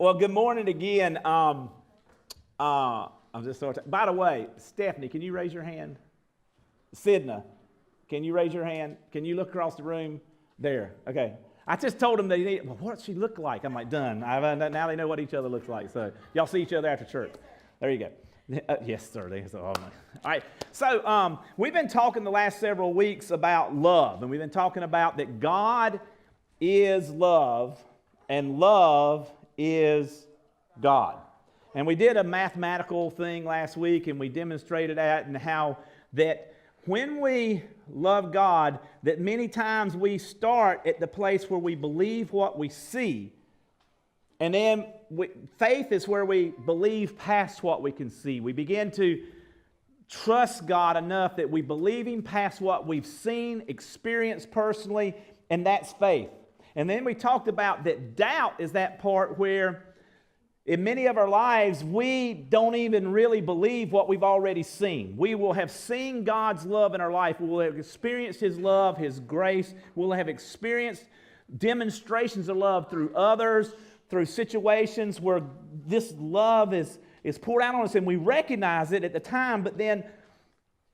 Well, good morning again. I'm just sort of. By the way, Stephanie, can you raise your hand? Sidna, can you raise your hand? Can you look across the room? There. Okay. I just told them they need. Well, what does she look like? I'm like, done. Now they know what each other looks like. So y'all see each other after church. There you go. Yes, sir. All right. So we've been talking the last several weeks about love, and we've been talking about that God is love, and love is God. And we did a mathematical thing last week, and we demonstrated that and how that when we love God, that many times we start at the place where we believe what we see, and then faith is where we believe past what we can see. We begin to trust God enough that we believe Him past what we've seen, experienced personally, and that's faith. And then we talked about that doubt is that part where in many of our lives, we don't even really believe what we've already seen. We will have seen God's love in our life. We will have experienced His love, His grace. We'll have experienced demonstrations of love through others, through situations where this love is poured out on us, and we recognize it at the time, but then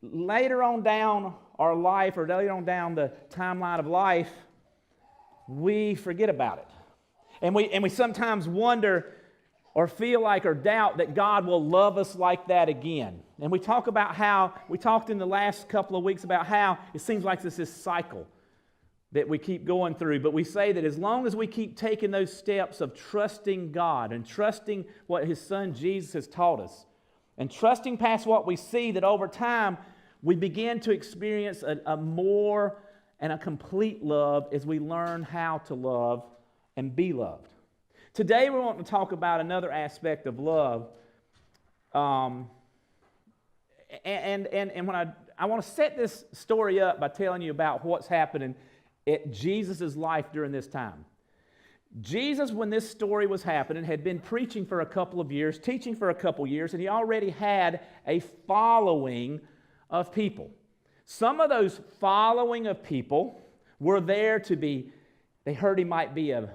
later on down our life, or later on down the timeline of life, we forget about it. And we sometimes wonder or feel like or doubt that God will love us like that again. And we talked in the last couple of weeks about how it seems like this cycle that we keep going through. But we say that as long as we keep taking those steps of trusting God and trusting what His Son Jesus has taught us, and trusting past what we see, that over time we begin to experience a more and a complete love as we learn how to love and be loved. Today we want to talk about another aspect of love, and when I want to set this story up by telling you about what's happening at Jesus' life during this time. Jesus, when this story was happening, had been preaching for a couple of years, teaching for a couple of years, and he already had a following of people. Some of those following of people were there to be, they heard he might be a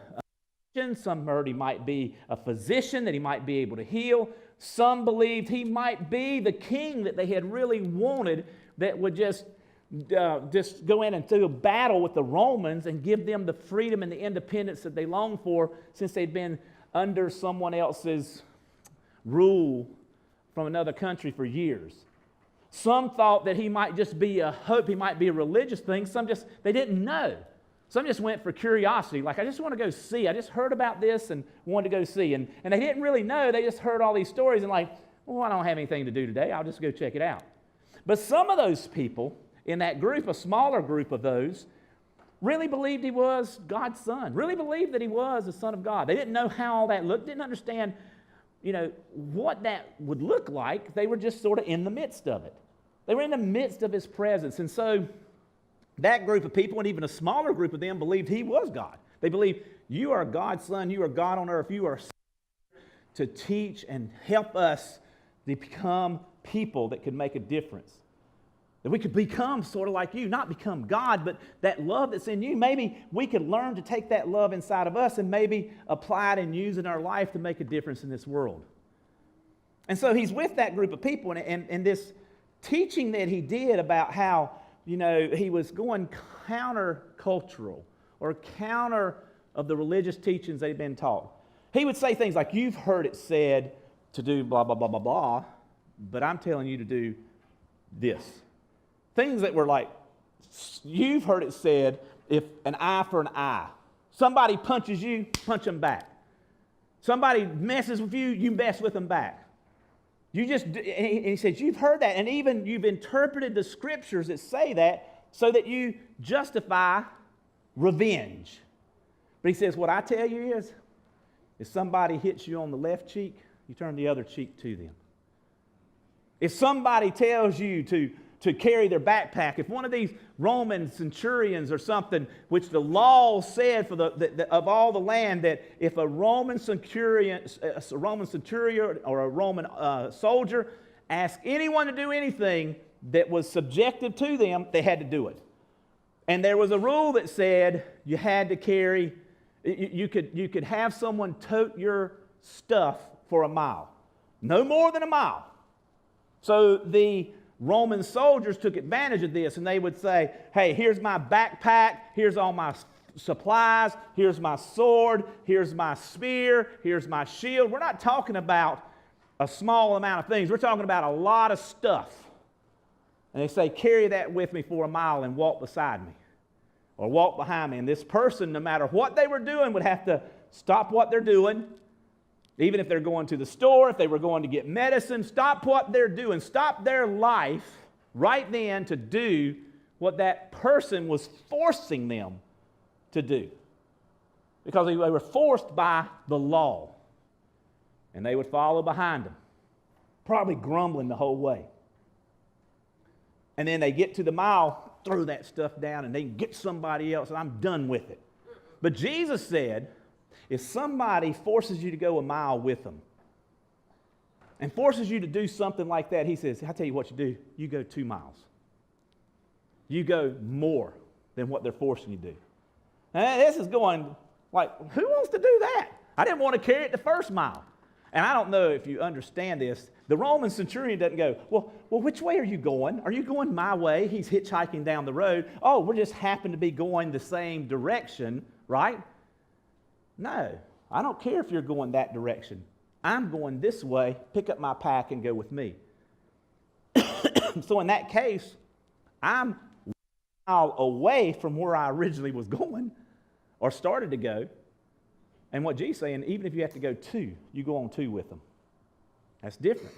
some heard he might be a physician, that he might be able to heal. Some believed he might be the king that they had really wanted, that would just go in and do a battle with the Romans and give them the freedom and the independence that they longed for, since they'd been under someone else's rule from another country for years. Some thought that he might just be a hope, he might be a religious thing. They didn't know. Some just went for curiosity, like, I just want to go see. I just heard about this and wanted to go see. And they didn't really know. They just heard all these stories and like, well, I don't have anything to do today. I'll just go check it out. But some of those people in that group, a smaller group of those, really believed he was God's Son, really believed that he was the Son of God. They didn't know how all that looked, didn't understand, what that would look like. They were just sort of in the midst of it. They were in the midst of His presence. And so that group of people, and even a smaller group of them, believed he was God. They believed, you are God's Son, you are God on earth, you are to teach and help us to become people that could make a difference. That we could become sort of like you, not become God, but that love that's in you, maybe we could learn to take that love inside of us and maybe apply it and use it in our life to make a difference in this world. And so he's with that group of people, and this teaching that he did about how, he was going counter-cultural or counter of the religious teachings they'd been taught. He would say things like, you've heard it said to do blah, blah, blah, blah, blah, but I'm telling you to do this. Things that were like, you've heard it said, if an eye for an eye. Somebody punches you, punch them back. Somebody messes with you, you mess with them back. And he says, you've heard that, and even you've interpreted the scriptures that say that so that you justify revenge. But he says, what I tell you is, if somebody hits you on the left cheek, you turn the other cheek to them. If somebody tells you to carry their backpack, if one of these Roman centurions or something, which the law said for of all the land, that if a Roman centurion or a Roman soldier asked anyone to do anything that was subjective to them, they had to do it. And there was a rule that said you had to carry, you could have someone tote your stuff for a mile. No more than a mile. So the Roman soldiers took advantage of this, and they would say, hey, here's my backpack, here's all my supplies, here's my sword, here's my spear, here's my shield. We're not talking about a small amount of things. We're talking about a lot of stuff. And they say, carry that with me for a mile and walk beside me or walk behind me. And this person, no matter what they were doing, would have to stop what they're doing. Even if they're going to the store, if they were going to get medicine, stop what they're doing. Stop their life right then to do what that person was forcing them to do. Because they were forced by the law. And they would follow behind them, probably grumbling the whole way. And then they get to the mile, throw that stuff down, and they can get somebody else, and I'm done with it. But Jesus said, if somebody forces you to go a mile with them and forces you to do something like that, he says, I'll tell you what you do. You go 2 miles. You go more than what they're forcing you to do. And this is going like, who wants to do that? I didn't want to carry it the first mile. And I don't know if you understand this. The Roman centurion doesn't go, well, which way are you going? Are you going my way? He's hitchhiking down the road. Oh, we just happen to be going the same direction, right? No, I don't care if you're going that direction. I'm going this way. Pick up my pack and go with me. So in that case, I'm a mile away from where I originally was going or started to go. And what Jesus is saying, even if you have to go 2, you go on 2 with them. That's different.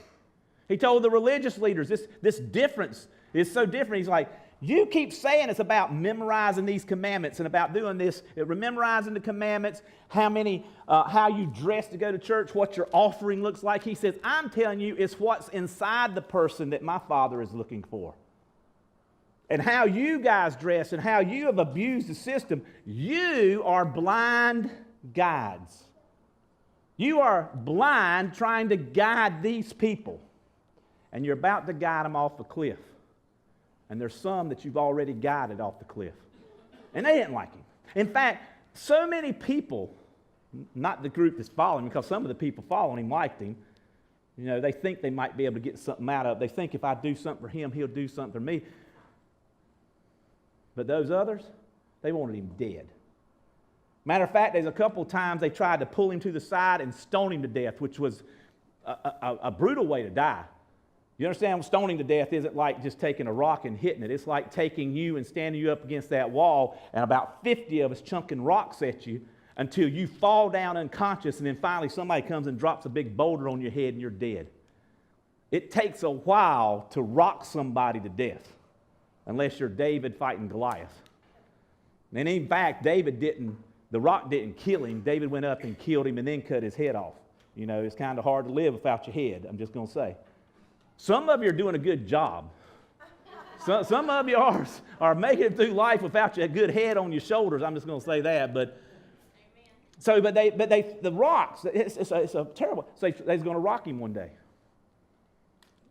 He told the religious leaders, this difference is so different. He's like, you keep saying it's about memorizing these commandments and about doing this, memorizing the commandments, how you dress to go to church, what your offering looks like. He says, I'm telling you, it's what's inside the person that my Father is looking for. And how you guys dress and how you have abused the system, you are blind guides. You are blind trying to guide these people. And you're about to guide them off a cliff. And there's some that you've already guided off the cliff. And they didn't like him. In fact, so many people, not the group that's following him, because some of the people following him liked him. You know, they think they might be able to get something out of it. They think if I do something for him, he'll do something for me. But those others, they wanted him dead. Matter of fact, there's a couple times they tried to pull him to the side and stone him to death, which was a brutal way to die. You understand, stoning to death isn't like just taking a rock and hitting it. It's like taking you and standing you up against that wall and about 50 of us chunking rocks at you until you fall down unconscious, and then finally somebody comes and drops a big boulder on your head and you're dead. It takes a while to rock somebody to death unless you're David fighting Goliath. And in fact, the rock didn't kill him. David went up and killed him and then cut his head off. You know, it's kind of hard to live without your head, I'm just going to say. Some of you are doing a good job. Some of you are making it through life without your good head on your shoulders. I'm just going to say that. But the rocks, it's a terrible. So they was going to rock him one day.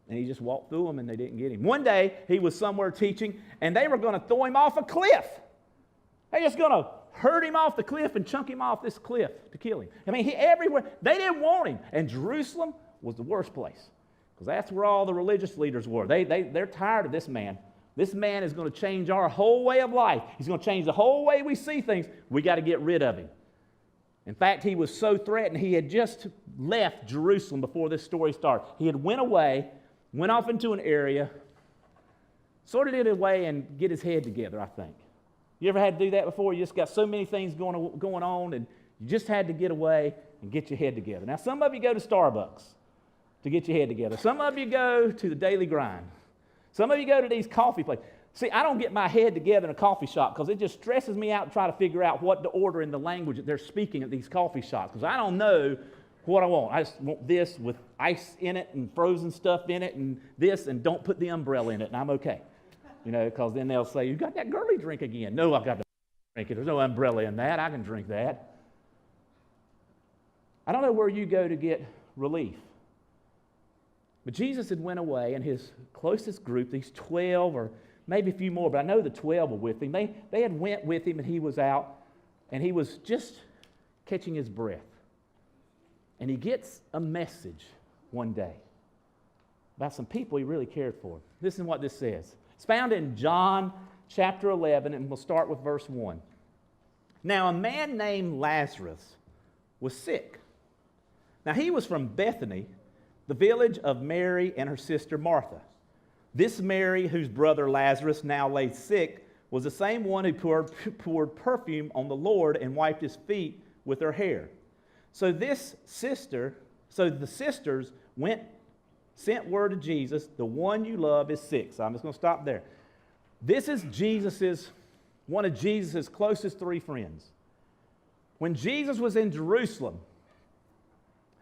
And he just walked through them and they didn't get him. One day he was somewhere teaching and they were going to throw him off a cliff. They're just going to hurt him off the cliff and chunk him off this cliff to kill him. I mean, everywhere, they didn't want him. And Jerusalem was the worst place. Because that's where all the religious leaders were. They're tired of this man. This man is going to change our whole way of life. He's going to change the whole way we see things. We got to get rid of him. In fact, he was so threatened, he had just left Jerusalem before this story started. He had went away, went off into an area, sort of did away and get his head together, I think. You ever had to do that before? You just got so many things going on, and you just had to get away and get your head together. Now, some of you go to Starbucks to get your head together. Some of you go to the Daily Grind. Some of you go to these coffee places. See, I don't get my head together in a coffee shop because it just stresses me out to try to figure out what to order in the language that they're speaking at these coffee shops because I don't know what I want. I just want this with ice in it and frozen stuff in it and this, and don't put the umbrella in it, and I'm okay. You know, because then they'll say, you got that girly drink again. No, I've got to drink it. There's no umbrella in that. I can drink that. I don't know where you go to get relief. But Jesus had went away, and his closest group, these 12 or maybe a few more, but I know the 12 were with him. They had went with him, and he was out, and he was just catching his breath. And he gets a message one day about some people he really cared for. Listen to what this says. It's found in John chapter 11, and we'll start with verse 1. Now, a man named Lazarus was sick. Now, he was from Bethany, the village of Mary and her sister Martha. This Mary, whose brother Lazarus now lay sick, was the same one who poured perfume on the Lord and wiped his feet with her hair. So the sisters sent word to Jesus, the one you love is sick. So I'm just going to stop there. This is one of Jesus' closest three friends. When Jesus was in Jerusalem,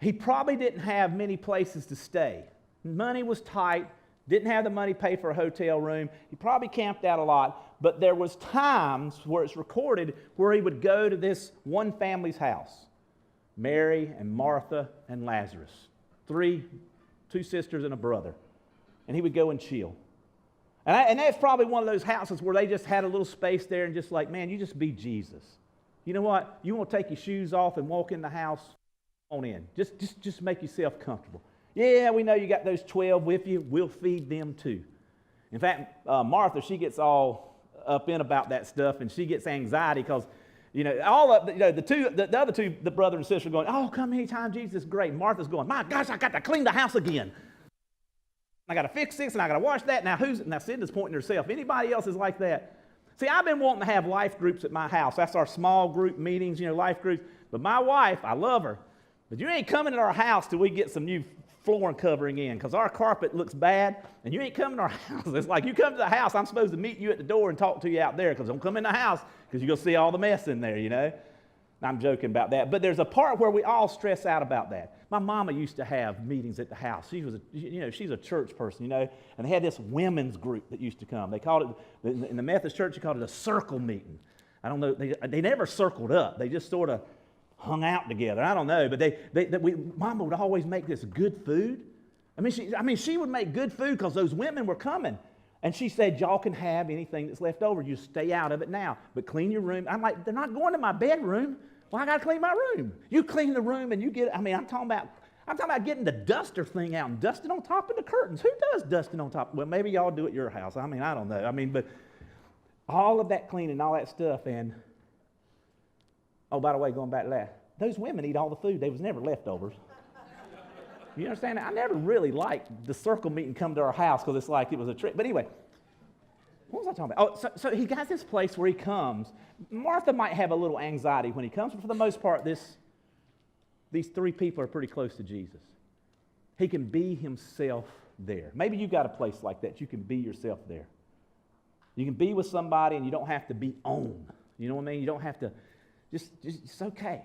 he probably didn't have many places to stay. Money was tight, didn't have the money to pay for a hotel room. He probably camped out a lot, but there was times where it's recorded where he would go to this one family's house, Mary and Martha and Lazarus, two sisters and a brother, and he would go and chill. And that's probably one of those houses where they just had a little space there and just like, man, you just be Jesus. You know what? You want to take your shoes off and walk in the house? On in. Just make yourself comfortable. Yeah, we know you got those 12 with you. We'll feed them too. In fact, Martha, she gets all up in about that stuff, and she gets anxiety because, the other two, the brother and sister, are going, oh, come anytime, Jesus is great. Martha's going, my gosh, I got to clean the house again. I got to fix this, and I got to wash that. Now Cinda's pointing herself. Anybody else is like that? See, I've been wanting to have life groups at my house. That's our small group meetings, life groups. But my wife, I love her. But you ain't coming to our house till we get some new flooring covering in, because our carpet looks bad, and you ain't coming to our house. It's like you come to the house, I'm supposed to meet you at the door and talk to you out there, because don't come in the house, because you're going to see all the mess in there, I'm joking about that. But there's a part where we all stress out about that. My mama used to have meetings at the house. She was, she's a church person, and they had this women's group that used to come. They called it, in the Methodist church, they called it a circle meeting. I don't know, they never circled up. They just sort of hung out together. I don't know, but Mama would always make this good food. She would make good food because those women were coming. And she said, y'all can have anything that's left over. You stay out of it now, but clean your room. I'm like, they're not going to my bedroom. Well, I got to clean my room. You clean the room and you get, I'm talking about getting the duster thing out and dusting on top of the curtains. Who does dusting on top? Well, maybe y'all do it at your house. I don't know. But all of that cleaning, all that stuff, and oh, by the way, going back to that, those women eat all the food. There was never leftovers. You understand that? I never really liked the circle meeting come to our house because it's like it was a trick. But anyway, what was I talking about? Oh, so he got this place where he comes. Martha might have a little anxiety when he comes, but for the most part, these three people are pretty close to Jesus. He can be himself there. Maybe you've got a place like that. You can be yourself there. You can be with somebody and you don't have to be on. You know what I mean? You don't have to, just it's okay.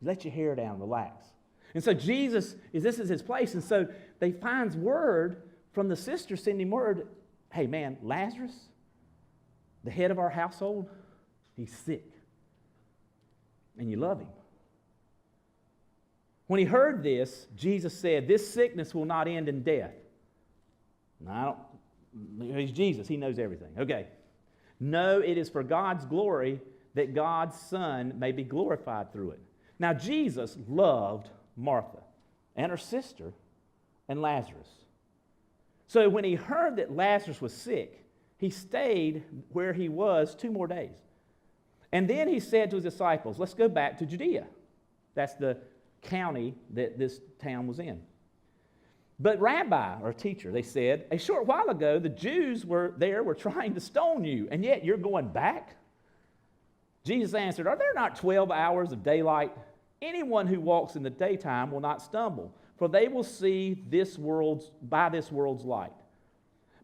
Let your hair down, relax. And so this is his place. And so they find word from the sister sending word, hey man, Lazarus, the head of our household, he's sick. And you love him. When he heard this, Jesus said, this sickness will not end in death. He's Jesus. He knows everything. Okay. No, it is for God's glory that God's Son may be glorified through it. Now, Jesus loved Martha and her sister and Lazarus. So when he heard that Lazarus was sick, he stayed where he was 2 more days. And then he said to his disciples, let's go back to Judea. That's the county that this town was in. But Rabbi, or teacher, they said, a short while ago, the Jews were trying to stone you, and yet you're going back? Jesus answered, are there not 12 hours of daylight? Anyone who walks in the daytime will not stumble, for they will see by this world's light.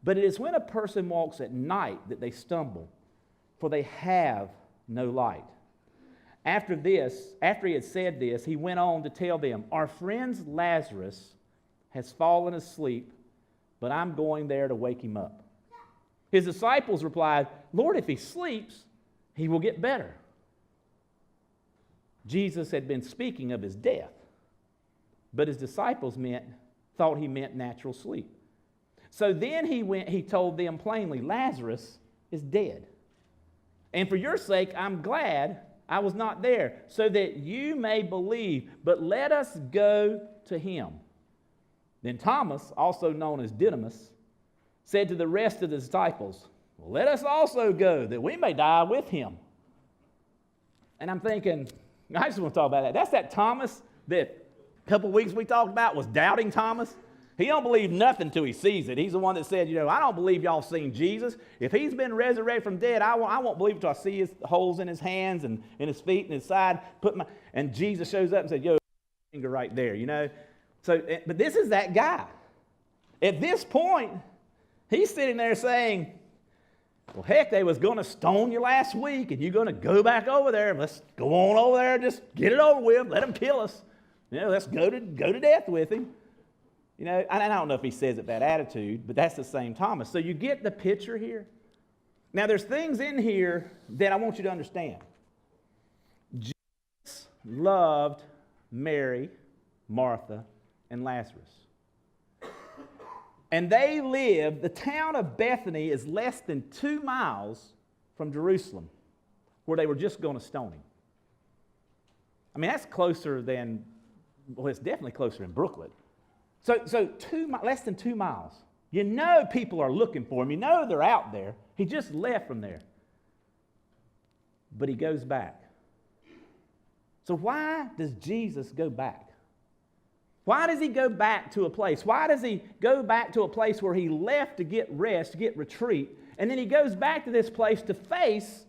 But it is when a person walks at night that they stumble, for they have no light. After he had said this, he went on to tell them, our friend Lazarus has fallen asleep, but I'm going there to wake him up. His disciples replied, Lord, if he sleeps, he will get better. Jesus had been speaking of his death, but his disciples thought he meant natural sleep. So then he told them plainly, Lazarus is dead. And for your sake, I'm glad I was not there, so that you may believe. But let us go to him. Then Thomas, also known as Didymus, said to the rest of the disciples, well, let us also go, that we may die with him. And I'm thinking, I just want to talk about that. That's that Thomas that a couple weeks we talked about was doubting Thomas. He don't believe nothing till he sees it. He's the one that said, I don't believe y'all seen Jesus. If he's been resurrected from dead, I won't believe it till I see his holes in his hands and in his feet and his side. And Jesus shows up and said, finger right there, So, but this is that guy. At this point, he's sitting there saying, well, heck, they was going to stone you last week, and you're going to go back over there. Let's go on over there and just get it over with. Let him kill us. Let's go to death with him. I don't know if he says it that attitude, but that's the same Thomas. So you get the picture here. Now, there's things in here that I want you to understand. Jesus loved Mary, Martha, and Lazarus. And they lived, the town of Bethany is less than 2 miles from Jerusalem, where they were just going to stone him. I mean, that's closer than, well, it's definitely closer than Brooklyn. So less than 2 miles. People are looking for him. They're out there. He just left from there. But he goes back. So why does Jesus go back? Why does he go back to a place? Why does he go back to a place where he left to get rest, to get retreat, and then he goes back to this place to face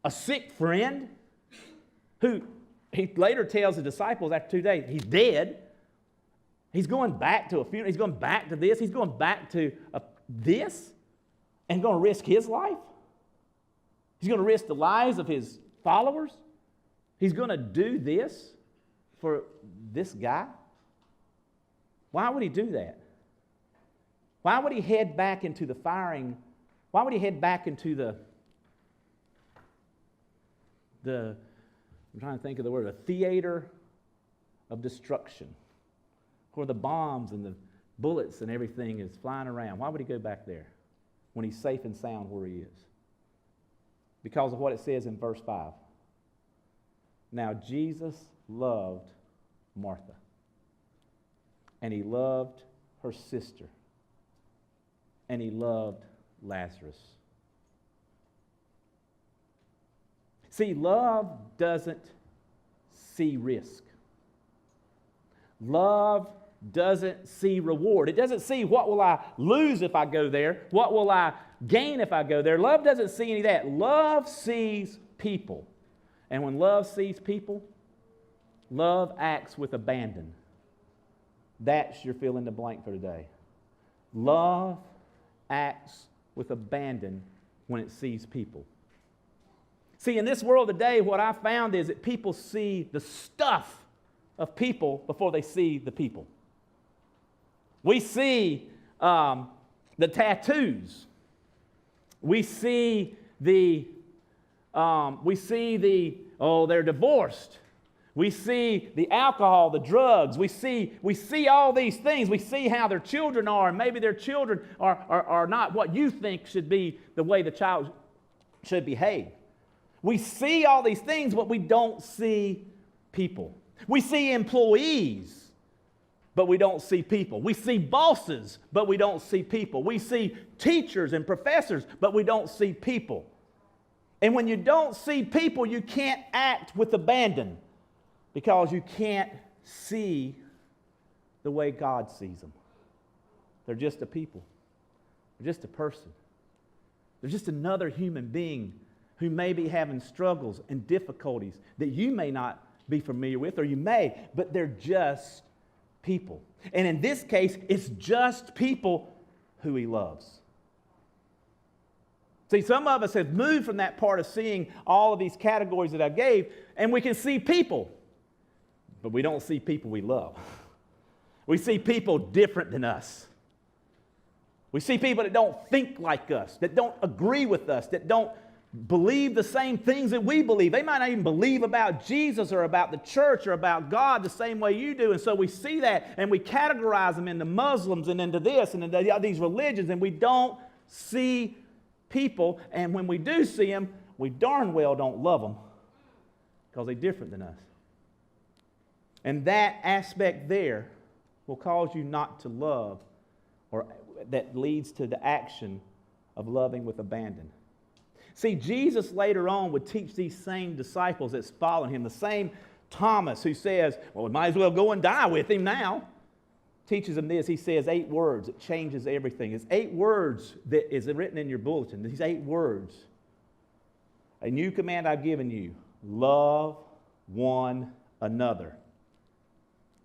a sick friend who he later tells the disciples after 2 days, he's dead. He's going back to a funeral. He's going back to this. He's going back to this and going to risk his life. He's going to risk the lives of his followers. He's going to do this for this guy. Why would he do that? Why would he head back into the firing? Why would he head back into the I'm trying to think of the word, a theater of destruction, where the bombs and the bullets and everything is flying around? Why would he go back there when he's safe and sound where he is? Because of what it says in verse 5. Now Jesus loved Martha, and he loved her sister, and he loved Lazarus. See, love doesn't see risk. Love doesn't see reward. It doesn't see what will I lose if I go there, what will I gain if I go there. Love doesn't see any of that. Love sees people. And when love sees people, love acts with abandon. That's your fill in the blank for today. Love acts with abandon when it sees people. See, in this world today, what I found is that people see the stuff of people before they see the people. We see the tattoos. We see they're divorced. We see the alcohol, the drugs. We see all these things. We see how their children are, and maybe their children are not what you think should be the way the child should behave. We see all these things, but we don't see people. We see employees, but we don't see people. We see bosses, but we don't see people. We see teachers and professors, but we don't see people. And when you don't see people, you can't act with abandon, because you can't see the way God sees them. They're just a people. They're just a person. They're just another human being who may be having struggles and difficulties that you may not be familiar with, or you may, but they're just people. And in this case, it's just people who he loves. See, some of us have moved from that part of seeing all of these categories that I gave, and we can see people, but we don't see people we love. We see people different than us. We see people that don't think like us, that don't agree with us, that don't believe the same things that we believe. They might not even believe about Jesus or about the church or about God the same way you do. And so we see that and we categorize them into Muslims and into this and into these religions, and we don't see people. And when we do see them, we darn well don't love them because they're different than us. And that aspect there will cause you not to love, or that leads to the action of loving with abandon. See, Jesus later on would teach these same disciples that's following him, the same Thomas who says, well, we might as well go and die with him now, teaches them this. He says 8 words. It changes everything. It's 8 words that is written in your bulletin. These 8 words. A new command I've given you, love one another.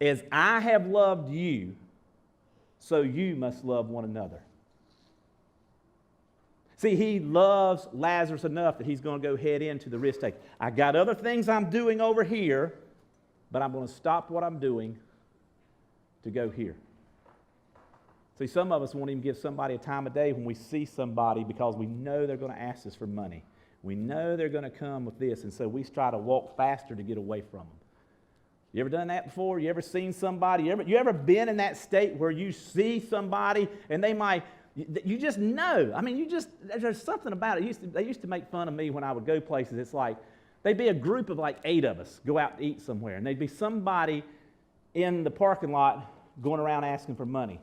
As I have loved you, so you must love one another. See, he loves Lazarus enough that he's going to go head into the risk take. I got other things I'm doing over here, but I'm going to stop what I'm doing to go here. See, some of us won't even give somebody a time of day when we see somebody because we know they're going to ask us for money. We know they're going to come with this, and so we try to walk faster to get away from them. You ever done that before? You ever seen somebody? You ever been in that state where you see somebody and they might, you just know. I mean, there's something about it. They used to make fun of me when I would go places. It's like, they'd be a group of like 8 of us go out to eat somewhere, and there'd be somebody in the parking lot going around asking for money.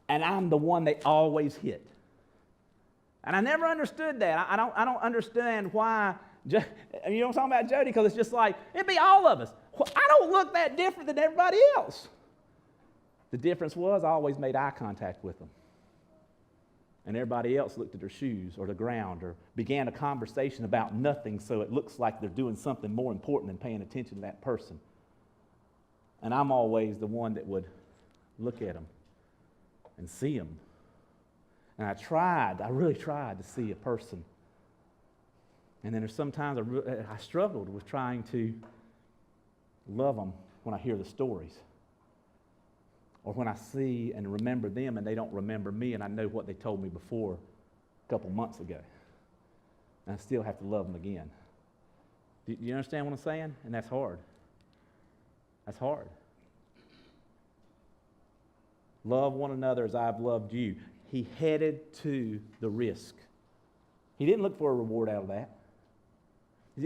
And I'm the one they always hit. And I never understood that. I don't understand why, you know what I'm talking about, Jody? Because it's just like, it'd be all of us. I don't look that different than everybody else. The difference was I always made eye contact with them. And everybody else looked at their shoes or the ground or began a conversation about nothing, so it looks like they're doing something more important than paying attention to that person. And I'm always the one that would look at them and see them. And I really tried to see a person. And then there's sometimes I struggled with trying to love them when I hear the stories. Or when I see and remember them and they don't remember me and I know what they told me before a couple months ago. And I still have to love them again. Do you understand what I'm saying? And that's hard. That's hard. Love one another as I've loved you. He headed to the risk. He didn't look for a reward out of that.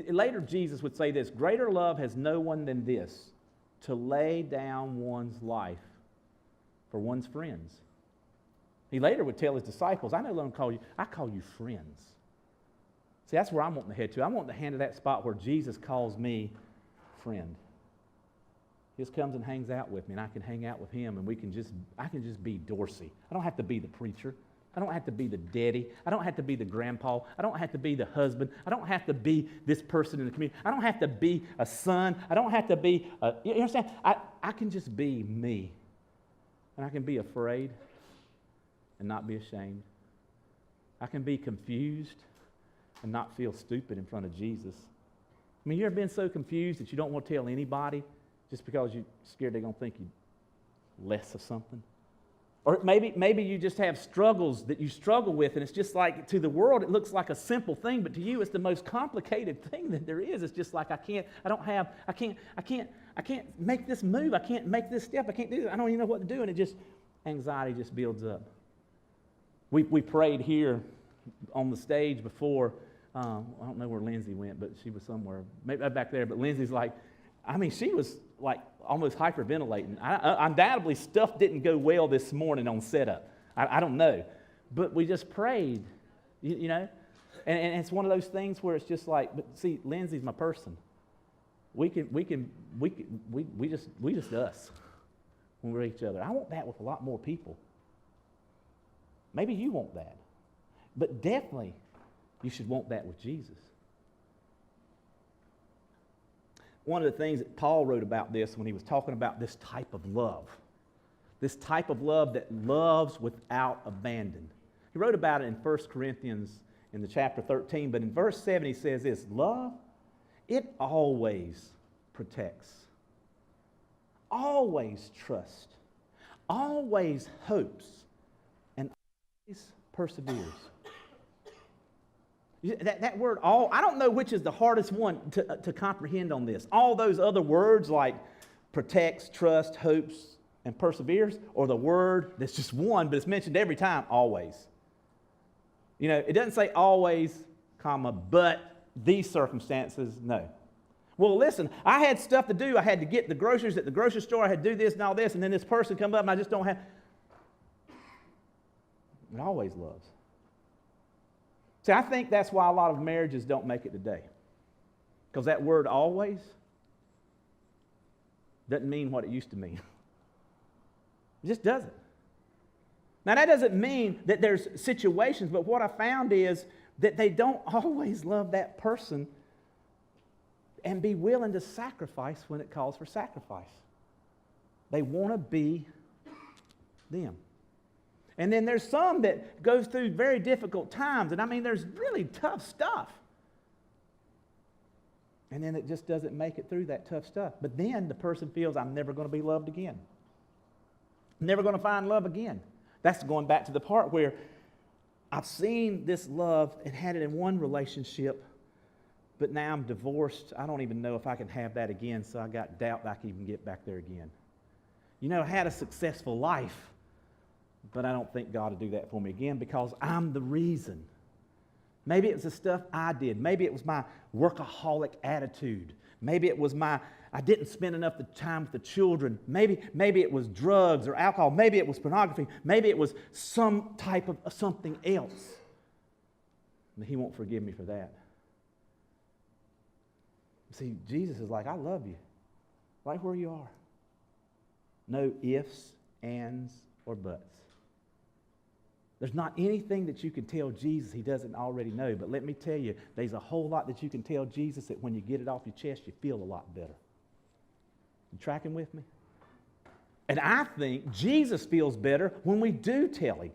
Later, Jesus would say this, greater love has no one than this, to lay down one's life for one's friends. He later would tell his disciples, I no longer call you friends. See, that's where I'm wanting to head to. I'm wanting to head to that spot where Jesus calls me friend. He just comes and hangs out with me, and I can hang out with him, and I can just be Dorsey. I don't have to be the preacher. I don't have to be the daddy. I don't have to be the grandpa. I don't have to be the husband. I don't have to be this person in the community. I don't have to be a son. I don't have to be, you understand? I can just be me. And I can be afraid and not be ashamed. I can be confused and not feel stupid in front of Jesus. I mean, you ever been so confused that you don't want to tell anybody just because you're scared they're going to think you less of something? Or maybe you just have struggles that you struggle with, and it's just like, to the world it looks like a simple thing, but to you it's the most complicated thing that there is. It's just like I can't make this move. I can't make this step. I can't do this. I don't even know what to do, and anxiety just builds up. We prayed here on the stage before. I don't know where Lindsay went, but she was somewhere, maybe back there. But Lindsay's like, she was like almost hyperventilating. Undoubtedly, stuff didn't go well this morning on setup. I don't know. But we just prayed, you know. And it's one of those things where it's just like, but see, Lindsay's my person. We just us when we're each other. I want that with a lot more people. Maybe you want that. But definitely, you should want that with Jesus. One of the things that Paul wrote about this when he was talking about this type of love that loves without abandon. He wrote about it in 1 Corinthians in the chapter 13, but in verse 7 he says this, love, it always protects, always trusts, always hopes, and always perseveres. That word all, I don't know which is the hardest one to comprehend on this. All those other words like protects, trusts, hopes, and perseveres, or the word that's just one, but it's mentioned every time, always. You know, it doesn't say always, comma, but these circumstances, no. Well, listen, I had stuff to do. I had to get the groceries at the grocery store. I had to do this and all this, and then this person come up and I just don't have. It always loves. See, I think that's why a lot of marriages don't make it today. Because that word always doesn't mean what it used to mean. It just doesn't. Now, that doesn't mean that there's situations, but what I found is that they don't always love that person and be willing to sacrifice when it calls for sacrifice. They want to be them. And then there's some that goes through very difficult times, and I mean, there's really tough stuff. And then it just doesn't make it through that tough stuff. But then the person feels, I'm never going to be loved again. Never going to find love again. That's going back to the part where I've seen this love and had it in one relationship, but now I'm divorced. I don't even know if I can have that again, so I got doubt that I can even get back there again. You know, I had a successful life, but I don't think God will do that for me again because I'm the reason. Maybe it was the stuff I did. Maybe it was my workaholic attitude. Maybe it was I didn't spend enough time with the children. Maybe it was drugs or alcohol. Maybe it was pornography. Maybe it was some type of something else. And He won't forgive me for that. See, Jesus is like, I love you right where you are. No ifs, ands, or buts. There's not anything that you can tell Jesus He doesn't already know. But let me tell you, there's a whole lot that you can tell Jesus that when you get it off your chest, you feel a lot better. You tracking with me? And I think Jesus feels better when we do tell Him.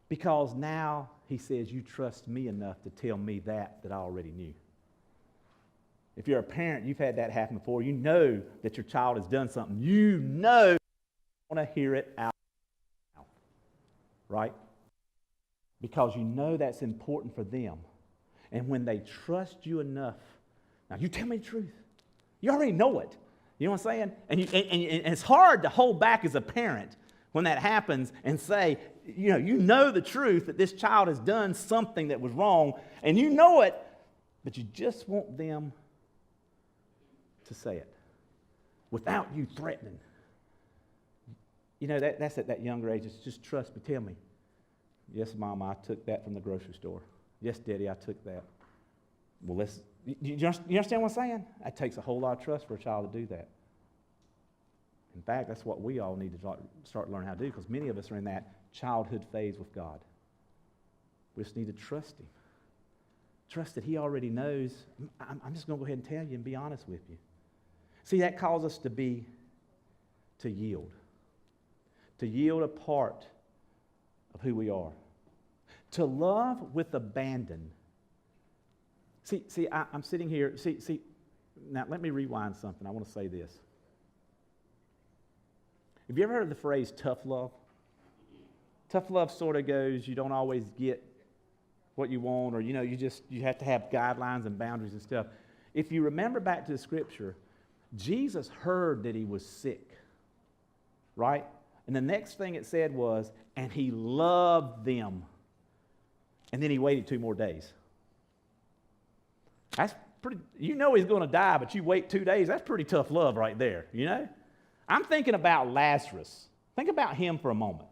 Because now He says, you trust me enough to tell me that I already knew. If you're a parent, you've had that happen before. You know that your child has done something. You know you want to hear it out. Right? Because you know that's important for them. And when they trust you enough, now you tell me the truth. You already know it. You know what I'm saying? And it's hard to hold back as a parent when that happens and say, you know the truth that this child has done something that was wrong, and you know it, but you just want them to say it without you threatening. You know, that's at that younger age. It's just trust me, tell me. Yes, Mama, I took that from the grocery store. Yes, Daddy, I took that. Well, you understand what I'm saying? It takes a whole lot of trust for a child to do that. In fact, that's what we all need to start learning how to do, because many of us are in that childhood phase with God. We just need to trust Him. Trust that He already knows. I'm just going to go ahead and tell you and be honest with you. See, that calls us to yield. To yield a part of who we are. To love with abandon. See, I'm sitting here. See, now let me rewind something. I want to say this. Have you ever heard of the phrase tough love? Tough love sort of goes, you don't always get what you want, or you have to have guidelines and boundaries and stuff. If you remember back to the scripture, Jesus heard that he was sick, right? And the next thing it said was, and he loved them. And then he waited 2 more days. That's pretty, he's going to die, but you wait 2 days. That's pretty tough love right there, you know? I'm thinking about Lazarus. Think about him for a moment.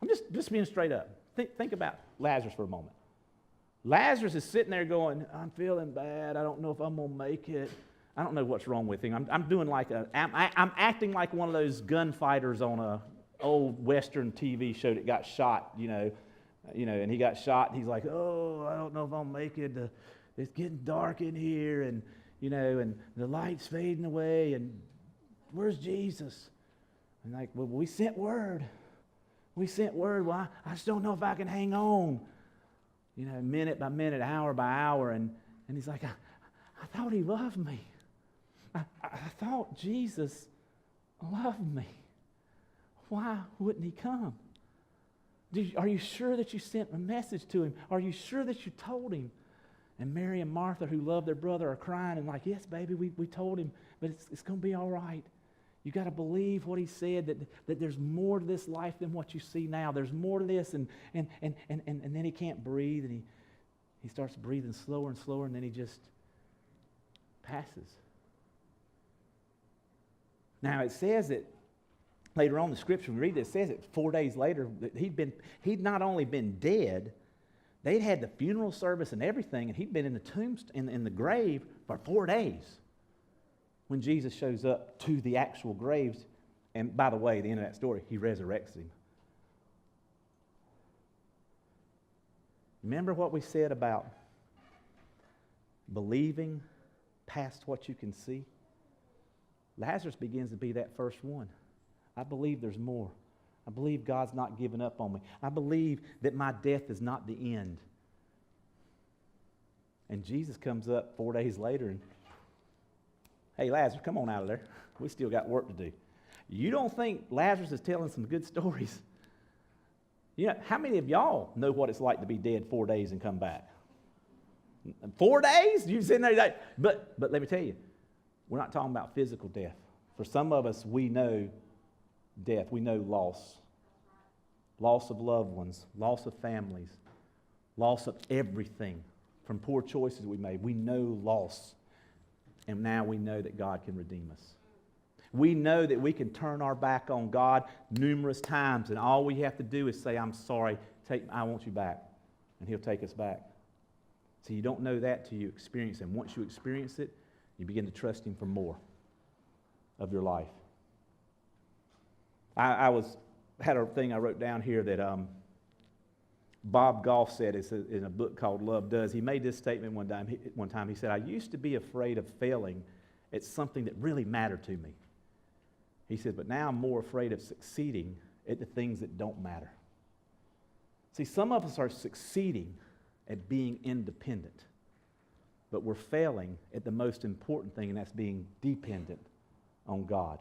I'm just being straight up. Think about Lazarus for a moment. Lazarus is sitting there going, I'm feeling bad. I don't know if I'm going to make it. I don't know what's wrong with him. I'm doing like I'm acting like one of those gunfighters on a old Western TV show that got shot, and he got shot, and he's like, oh, I don't know if I'll make it. It's getting dark in here, and the light's fading away, and where's Jesus? And like, well, we sent word. Well, I just don't know if I can hang on. Minute by minute, hour by hour, and he's like, I thought he loved me. I thought Jesus loved me. Why wouldn't he come? Are you sure that you sent a message to him? Are you sure that you told him? And Mary and Martha, who love their brother, are crying and like, yes, baby, we told him, but it's going to be all right. You got to believe what he said, that there's more to this life than what you see now. There's more to this, and then he can't breathe, and he starts breathing slower and slower, and then he just passes. Now it says that later on in the scripture, we read it says that 4 days later, that he'd not only been dead, they'd had the funeral service and everything, and he'd been in the tomb, in the grave for 4 days when Jesus shows up to the actual graves. And by the way, at the end of that story, he resurrects him. Remember what we said about believing past what you can see? Lazarus begins to be that first one. I believe there's more. I believe God's not giving up on me. I believe that my death is not the end. And Jesus comes up 4 days later and, hey, Lazarus, come on out of there. We still got work to do. You don't think Lazarus is telling some good stories? You know, how many of y'all know what it's like to be dead 4 days and come back? 4 days? You sitting there, but let me tell you, we're not talking about physical death. For some of us, we know death. We know loss. Loss of loved ones, loss of families, loss of everything from poor choices we made. We know loss. And now we know that God can redeem us. We know that we can turn our back on God numerous times, and all we have to do is say, I'm sorry, I want you back, and He'll take us back. So you don't know that till you experience Him. Once you experience it, you begin to trust Him for more of your life. I had a thing I wrote down here that Bob Goff said in a book called Love Does. He made this statement one time. He said, I used to be afraid of failing at something that really mattered to me. He said, but now I'm more afraid of succeeding at the things that don't matter. See, some of us are succeeding at being independent, but we're failing at the most important thing, and that's being dependent on God.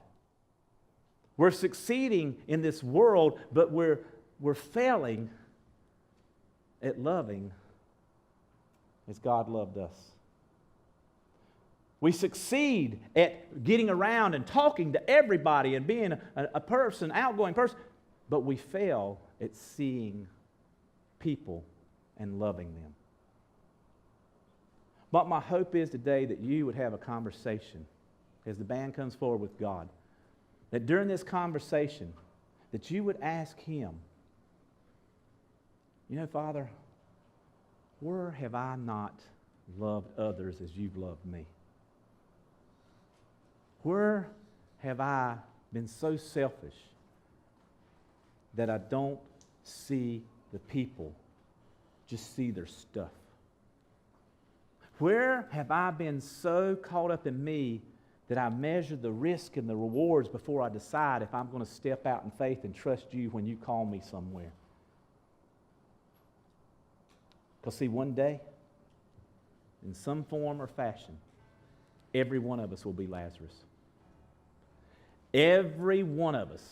We're succeeding in this world, but we're failing at loving as God loved us. We succeed at getting around and talking to everybody and being a person, outgoing person, but we fail at seeing people and loving them. But my hope is today that you would have a conversation as the band comes forward with God, that during this conversation, that you would ask Him, you know, Father, where have I not loved others as you've loved me? Where have I been so selfish that I don't see the people, just see their stuff? Where have I been so caught up in me that I measure the risk and the rewards before I decide if I'm going to step out in faith and trust you when you call me somewhere? Because see, one day, in some form or fashion, every one of us will be Lazarus. Every one of us,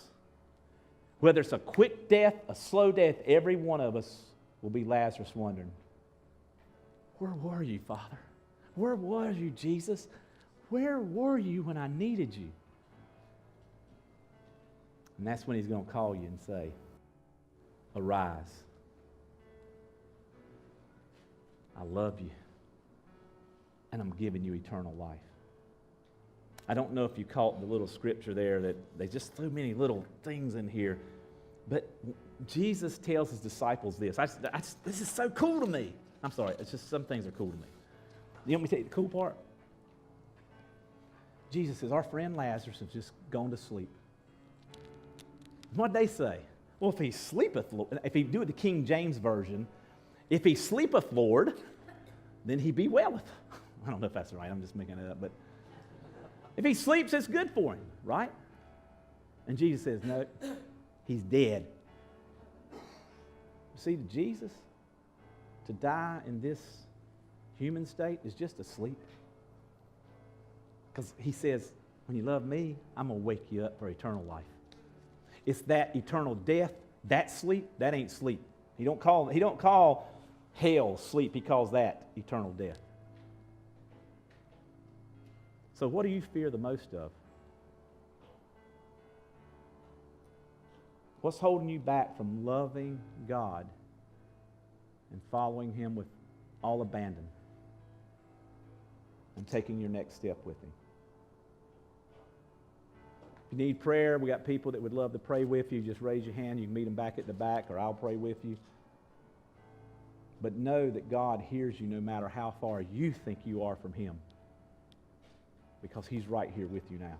whether it's a quick death, a slow death, every one of us will be Lazarus wondering, where were you, Father? Where were you, Jesus? Where were you when I needed you? And that's when He's going to call you and say, arise. I love you, and I'm giving you eternal life. I don't know if you caught the little scripture there that they just threw many little things in here, but Jesus tells His disciples this. This is so cool to me. I'm sorry, it's just some things are cool to me. You want me to tell you the cool part? Jesus says, our friend Lazarus has just gone to sleep. What'd they say? Well, if he sleepeth, if he do it the King James Version, if he sleepeth, Lord, then he be welleth. I don't know if that's right. I'm just making it up. But if he sleeps, it's good for him, right? And Jesus says, no, he's dead. See, to Jesus, to die in this human state is just a sleep. Because He says, when you love me, I'm going to wake you up for eternal life. It's that eternal death, that sleep, that ain't sleep. He don't call hell sleep. He calls that eternal death. So what do you fear the most of? What's holding you back from loving God and following Him with all abandon and taking your next step with Him? If you need prayer, we got people that would love to pray with you. Just raise your hand. You can meet them back at the back, or I'll pray with you. But know that God hears you no matter how far you think you are from Him, because He's right here with you now.